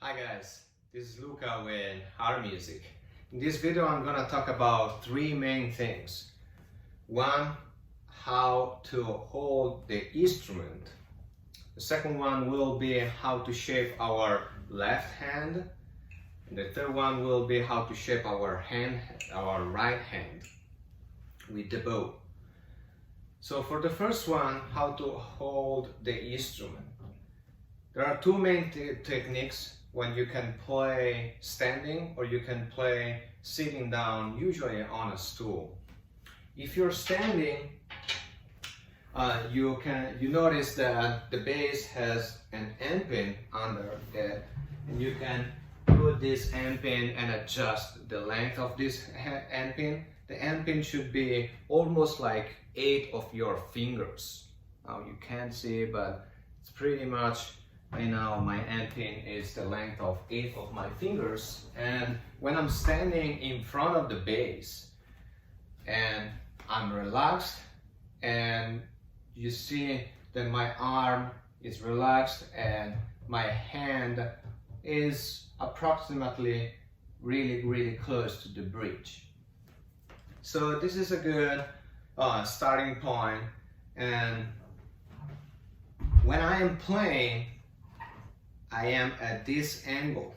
Hi guys, this is Luca with Our Music. In this video I'm gonna talk about three main things. One, how to hold the instrument. The second one will be how to shape our left hand. And the third one will be how to shape our right hand with the bow. So for the first one, how to hold the instrument. There are two main techniques when you can play standing or you can play sitting down, usually on a stool. If you're standing, you notice that the bass has an end pin under it, and you can put this end pin and adjust the length of this end pin. The end pin should be almost like 8 of your fingers. Now you can't see, but it's pretty much. Right now my end pin is the length of 8 of my fingers, and when I'm standing in front of the bass and I'm relaxed, and you see that my arm is relaxed and my hand is approximately really close to the bridge. So this is a good starting point, and when I am playing, I am at this angle.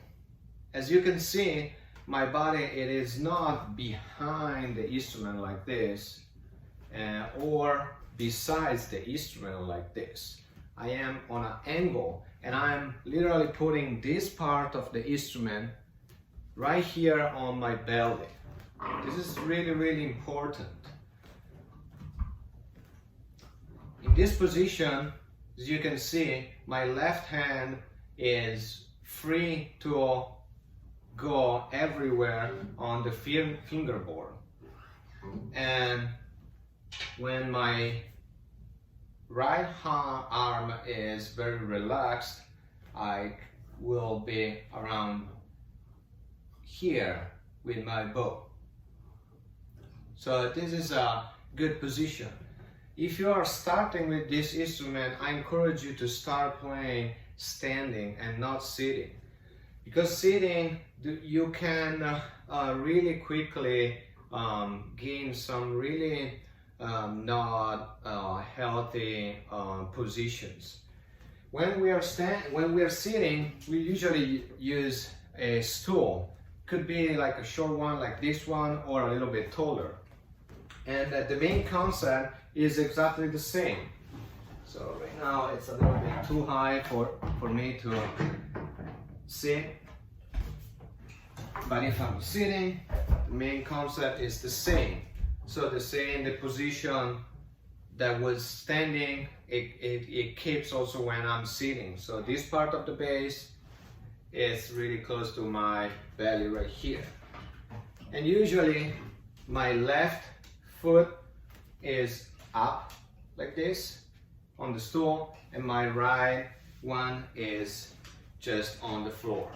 As you can see, my body, it is not behind the instrument like this or besides the instrument like this. I am on an angle, and I'm literally putting this part of the instrument right here on my belly. This is really important. In this position, as you can see, my left hand is free to go everywhere on the fingerboard, and when my right arm is very relaxed, I will be around here with my bow. So this is a good position. If you are starting with this instrument, I encourage you to start playing standing and not sitting, because sitting you can really quickly gain some really not healthy positions. When we are sitting, we usually use a stool. Could be like a short one like this one, or a little bit taller, and the main concept is exactly the same. So right now it's a little bit too high for me to sit. But if I'm sitting, the main concept is the same. So the position that was standing, it keeps also when I'm sitting. So this part of the bass is really close to my belly right here. And usually my left foot is up like this on the stool, and my right one is just on the floor.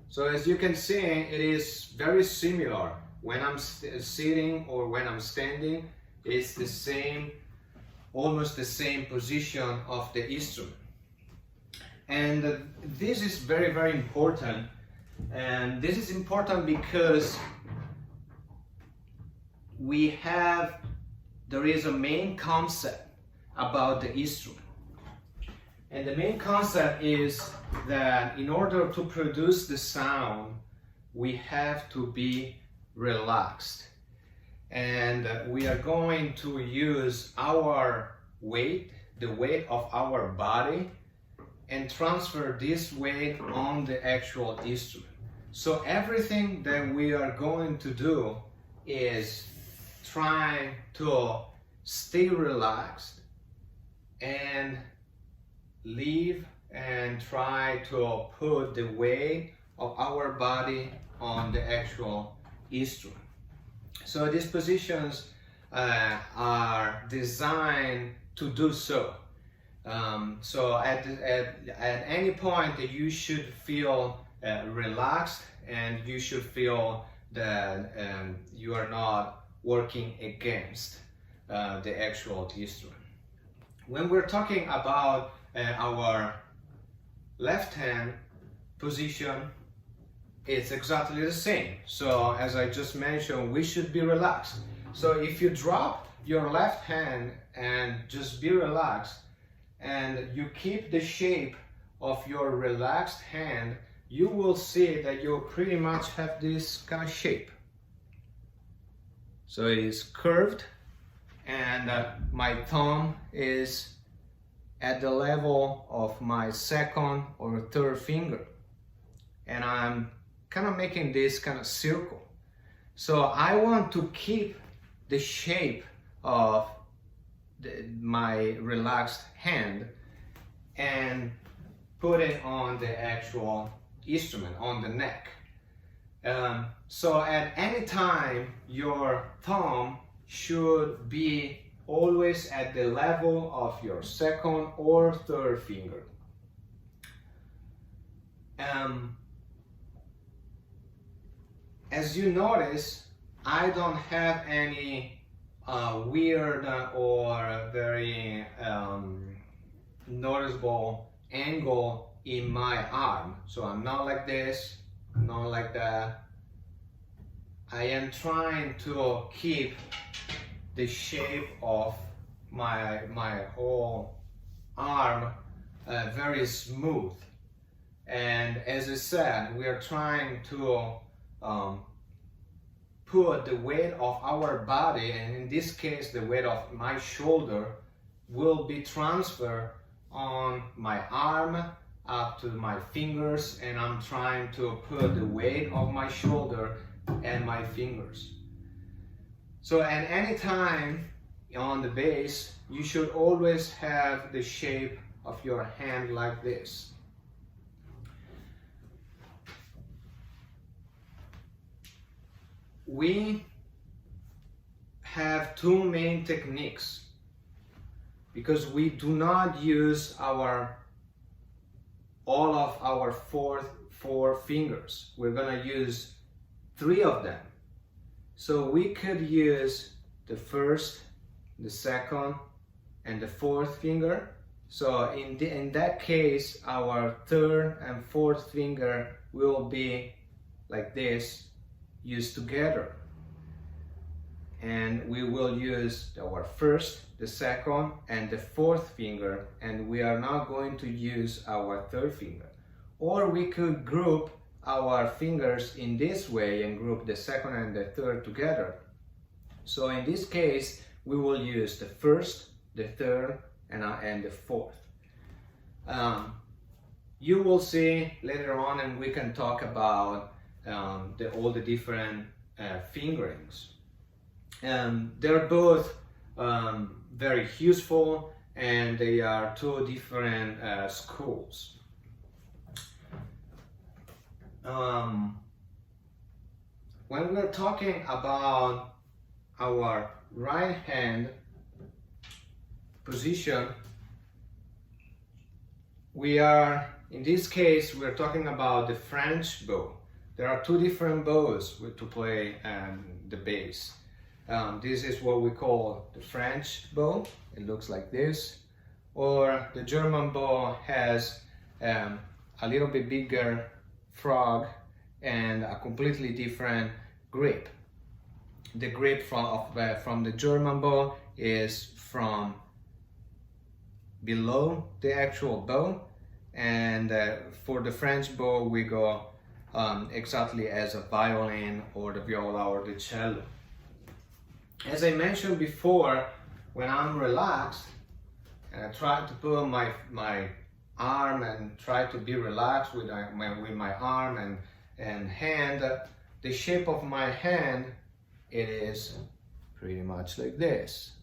So as you can see, it is very similar. When I'm sitting or when I'm standing, it's the same, almost the same position of the instrument. And this is very important, and this is important because there is a main concept about the instrument. And the main concept is that in order to produce the sound, we have to be relaxed. And we are going to use our weight, the weight of our body, and transfer this weight on the actual instrument. So everything that we are going to do is try to stay relaxed and leave and try to put the weight of our body on the actual instrument. So these positions are designed to do so. So at any point you should feel relaxed, and you should feel that you are not working against the actual instrument. When we're talking about our left hand position, it's exactly the same. So as I just mentioned, we should be relaxed. So if you drop your left hand and just be relaxed, and you keep the shape of your relaxed hand, you will see that you pretty much have this kind of shape. So it is curved, and my thumb is at the level of my second or third finger, and I'm kind of making this kind of circle. So I want to keep the shape of my relaxed hand and put it on the actual instrument, on the neck. So at any time, your thumb should be always at the level of your second or third finger. As you notice, I don't have any weird or very noticeable angle in my arm. So I'm not like this, not like that. I am trying to keep the shape of my whole arm very smooth. And as I said, we are trying to put the weight of our body, and in this case the weight of my shoulder, will be transferred on my arm up to my fingers, and I'm trying to put the weight of my shoulder and my fingers. So at any time on the bass, you should always have the shape of your hand like this. We have two main techniques because we do not use all of our four fingers. We're gonna use 3 of them. So we could use the first, the second, and the 4th finger. So in that case, our 3rd and 4th finger will be like this, used together. And we will use our 1st, the 2nd, and the 4th finger, and we are not going to use our 3rd finger. Or we could group our fingers in this way and group the 2nd and the 3rd together. So in this case, we will use the 1st, the 3rd, and the 4th. You will see later on, and we can talk about all the different fingerings. They're both very useful, and they are 2 different schools. When we're talking about our right hand position, in this case, we're talking about the French bow. There are 2 different bows to play the bass. This is what we call the French bow. It looks like this. Or the German bow has a little bit bigger frog and a completely different grip. The grip from the German bow is from below the actual bow, and for the French bow we go exactly as a violin or the viola or the cello. As I mentioned before, when I'm relaxed and I try to put my arm and try to be relaxed with my arm and hand, the shape of my hand, it is pretty much like this.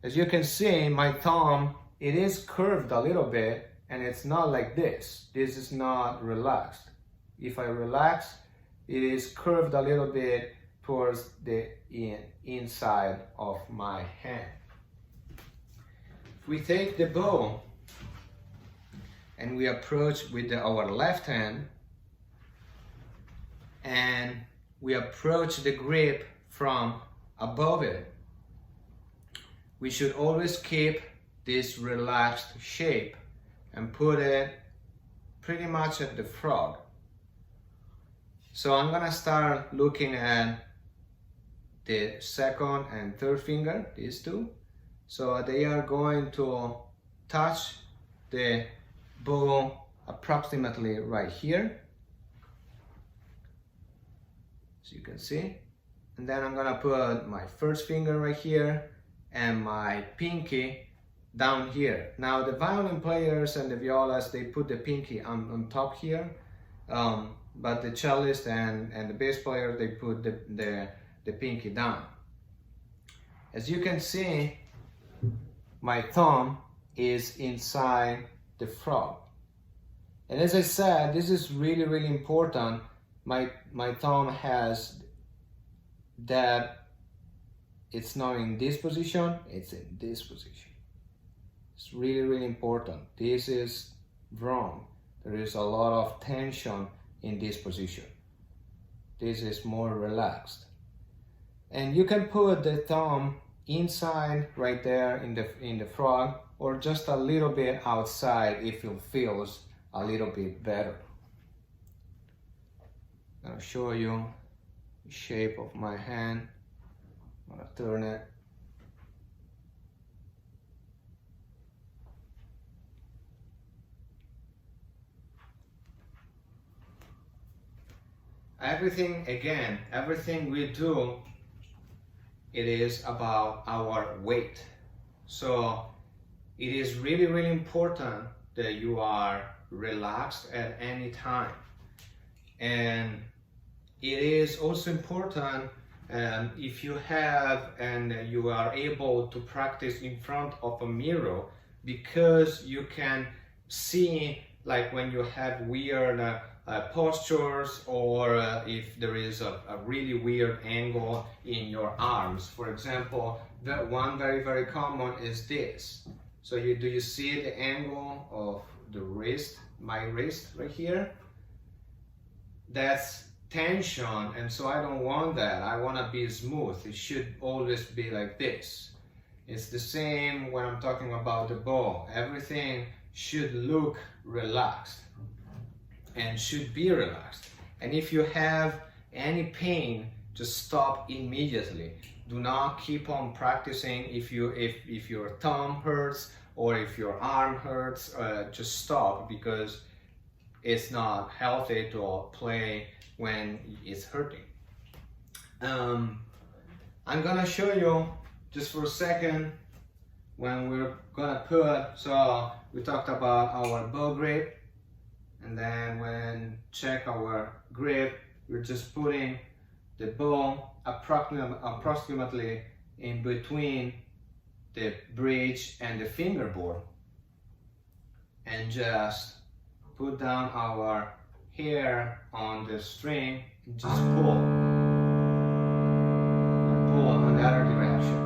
As you can see, my thumb, it is curved a little bit, and it's not like this. This is not relaxed. If I relax, it is curved a little bit towards the inside of my hand. If we take the bow and we approach with our left hand, and we approach the grip from above it, we should always keep this relaxed shape. and put it pretty much at the frog. So I'm gonna start looking at the second and third finger, these two. So they are going to touch the bow approximately right here, so you can see. And then I'm gonna put my first finger right here and my pinky down here. Now the violin players and the violas, they put the pinky on top here, but the cellist and the bass player, they put the pinky down. As you can see, my thumb is inside the frog. And as I said, this is really, really important. My thumb has that, it's not in this position, it's in this position. It's really, really important. This is wrong. There is a lot of tension in this position. This is more relaxed. And you can put the thumb inside right there in the frog, or just a little bit outside if it feels a little bit better. I'll show you the shape of my hand. I'm gonna turn it. Everything we do, it is about our weight. So it is really, really important that you are relaxed at any time. And it is also important if you have and you are able to practice in front of a mirror, because you can see, like when you have weird postures, or if there is a really weird angle in your arms. For example, the one very, very common is this. So do you see the angle of the wrist, my wrist right here? That's tension, and so I don't want that. I want to be smooth. It should always be like this. It's the same when I'm talking about the bow. Everything should look relaxed and should be relaxed. And if you have any pain, just stop immediately. Do not keep on practicing. If your thumb hurts or if your arm hurts, just stop, because it's not healthy to play when it's hurting. I'm gonna show you just for a second when we're gonna put, so we talked about our bow grip, and then when check our grip, we're just putting the bow approximately in between the bridge and the fingerboard, and just put down our hair on the string and just pull in the other direction.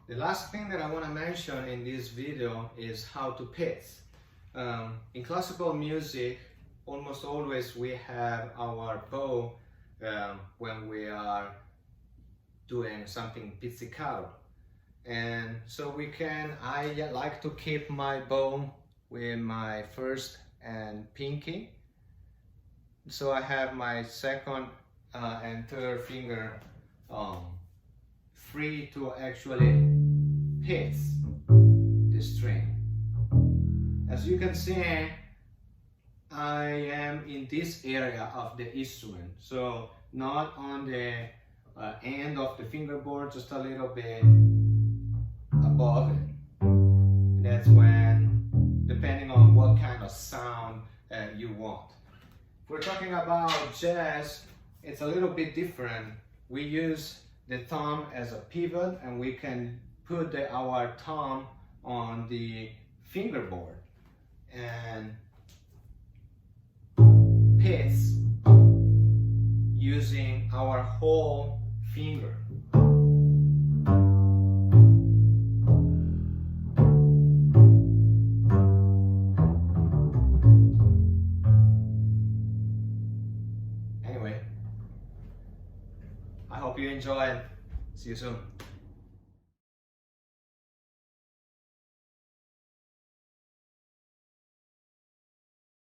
The last thing that I want to mention in this video is how to pitch. In classical music, almost always we have our bow when we are doing something pizzicato. And so I like to keep my bow with my first and pinky. So I have my second and third finger free to actually hit the string. As you can see, I am in this area of the instrument, so not on the end of the fingerboard, just a little bit above it. And that's when, depending on what kind of sound you want. If we're talking about jazz, it's a little bit different. We use the thumb as a pivot, and we can put our thumb on the fingerboard and pitch using our whole finger. Hope you enjoy. See you soon.